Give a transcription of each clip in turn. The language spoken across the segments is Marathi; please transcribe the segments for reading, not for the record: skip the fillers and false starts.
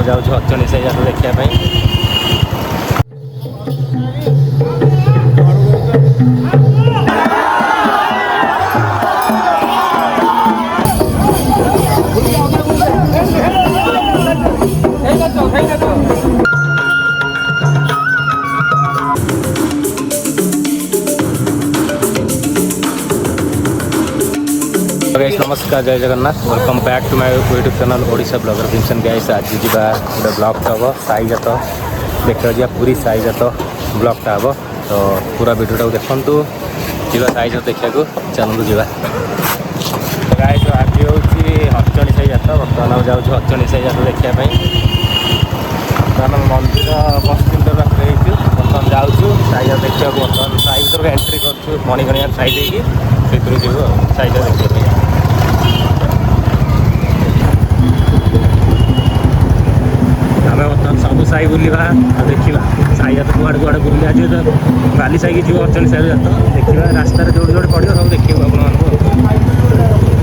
जाऊँ अचनी साई जात देखापी। नमस्कार जय Jagannath welcome back to my YouTube channel Odisha blogger Bhimsen guys. आज जीवा गोटे ब्लॉगटा हम साई जात देखा जा पूरी साई जात ब्लॉगटा हम तो पूरा वीडियोटा देखूँ जीवा साई जात देखा चलू जीवा। गाइस आज हूँ हचनी साई जात बर्तमान जाऊँ हचनी साई जात देखापी। बर्तमान मंदिर बस किलोमीटर पाखे बर्तमान जाऊँ साई जात देखा बर्तमान साई भर एंट्री कर मणिकणिया साई देकी जीव साई जात देखा। आम बर्तमान सब साई बुलवा देखा साई जात कुआड़े कुआड़े बुले आज तो बाली साई जी अचनी साई जात देखा रास्त जो जो पड़ो सब देखो आप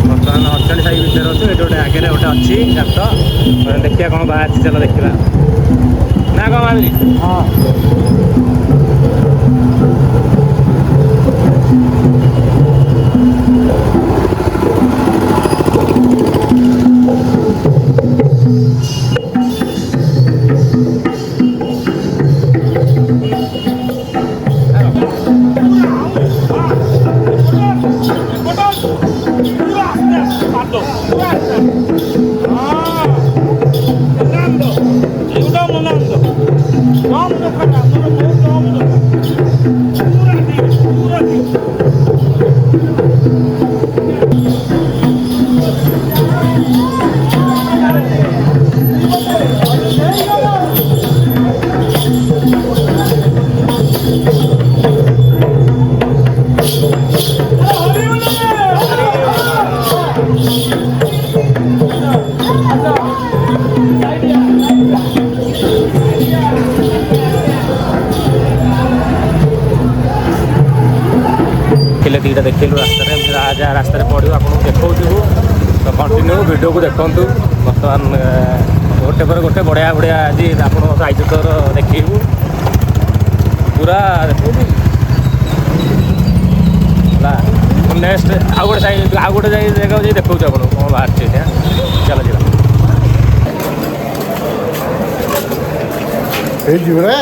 बर्तमान अचनी साई भितर अच्छे ये गोटे आगे गोटे अच्छी जात देखिए कौन बाहर चल देखा ना कौन भाभी हाँ दीटा देखलु रास्ता जहाँ रास्ता पड़ो आप देखा तो कंटिन्यू वीडियो को देखूँ। बर्तमान गोटे पर गोटे बढ़िया बढ़िया आज आप साई जातर देखू पूरा नेक्स्ट आउ गोटे साई आउ गोटे जगह जाए देखा आप कौन बाहर चल जीवा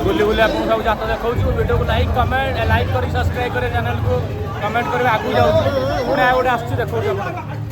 बुली बुली आप सब जाता देखा वीडियो को लाइक कर सब्सक्राइब कर चैनल को कमेंट कर आगू जाऊँ पुणे गोटे आस देखा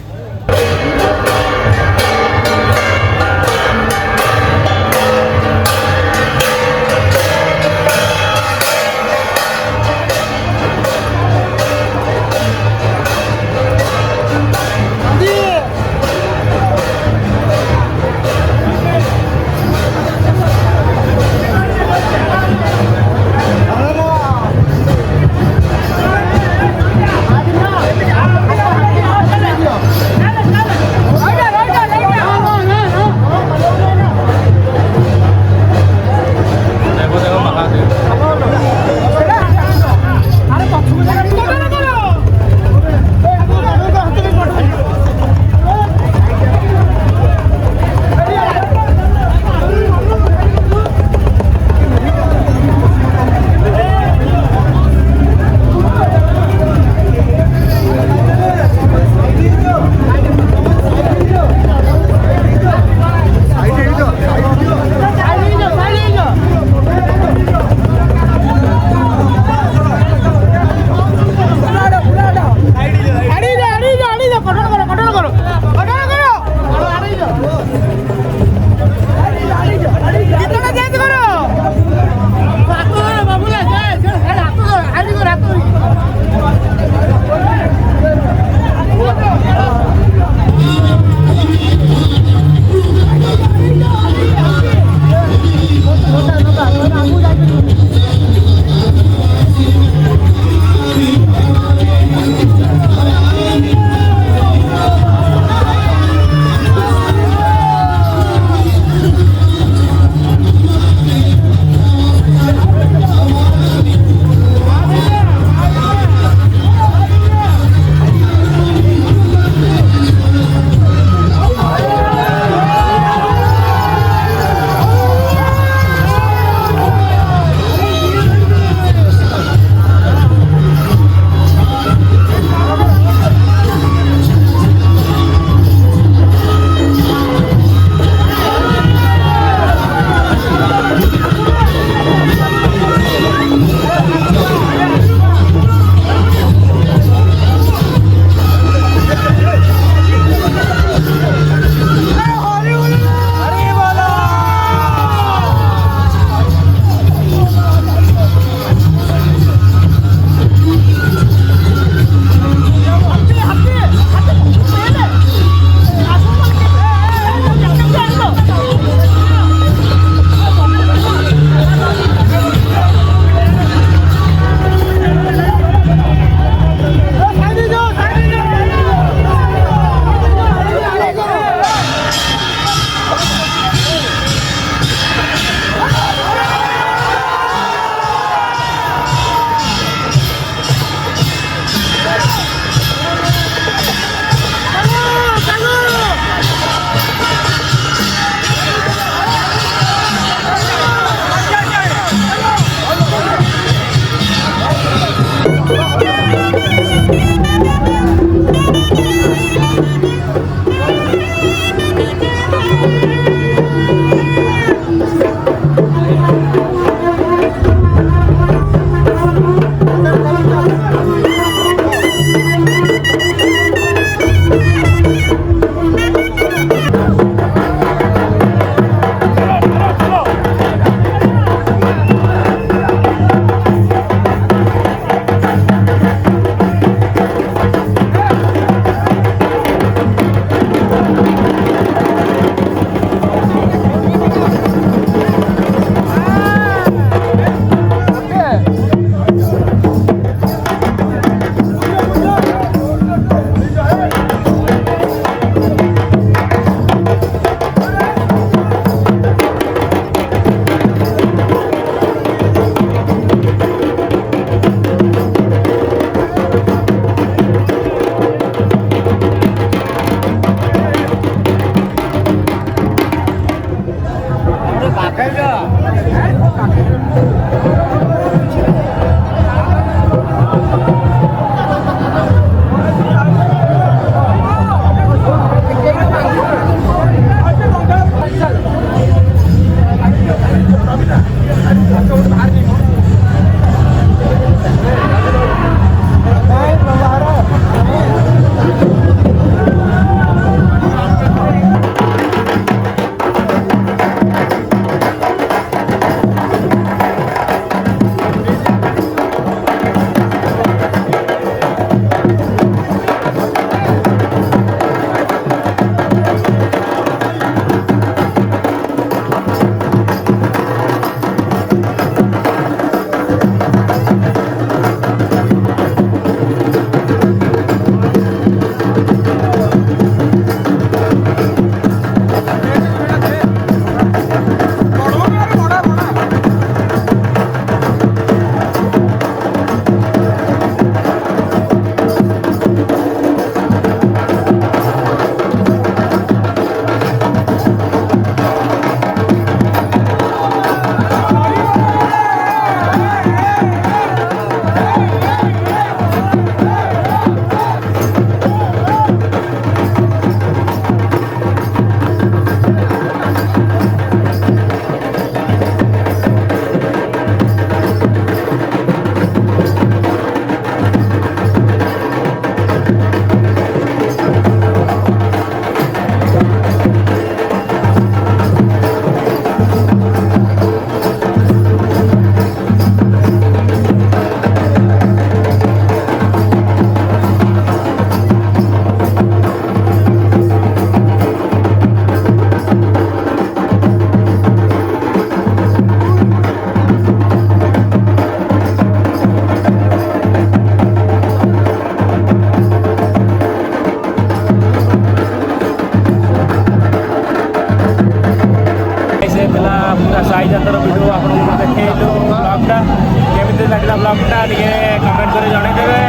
ब्लॉगटा टे कमेंट कर जनईदेवे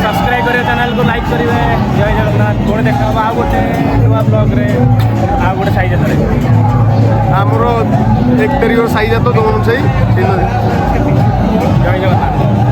सब्सक्राइब करेंगे चैनल को लाइक करेंगे। जय जगन्नाथ पुणी देखा आउ गोटे नुआ ब्लॉग्रे आउ गोटे साई जात आमर 1 तारिख साई जात 2 जय जगन्नाथ।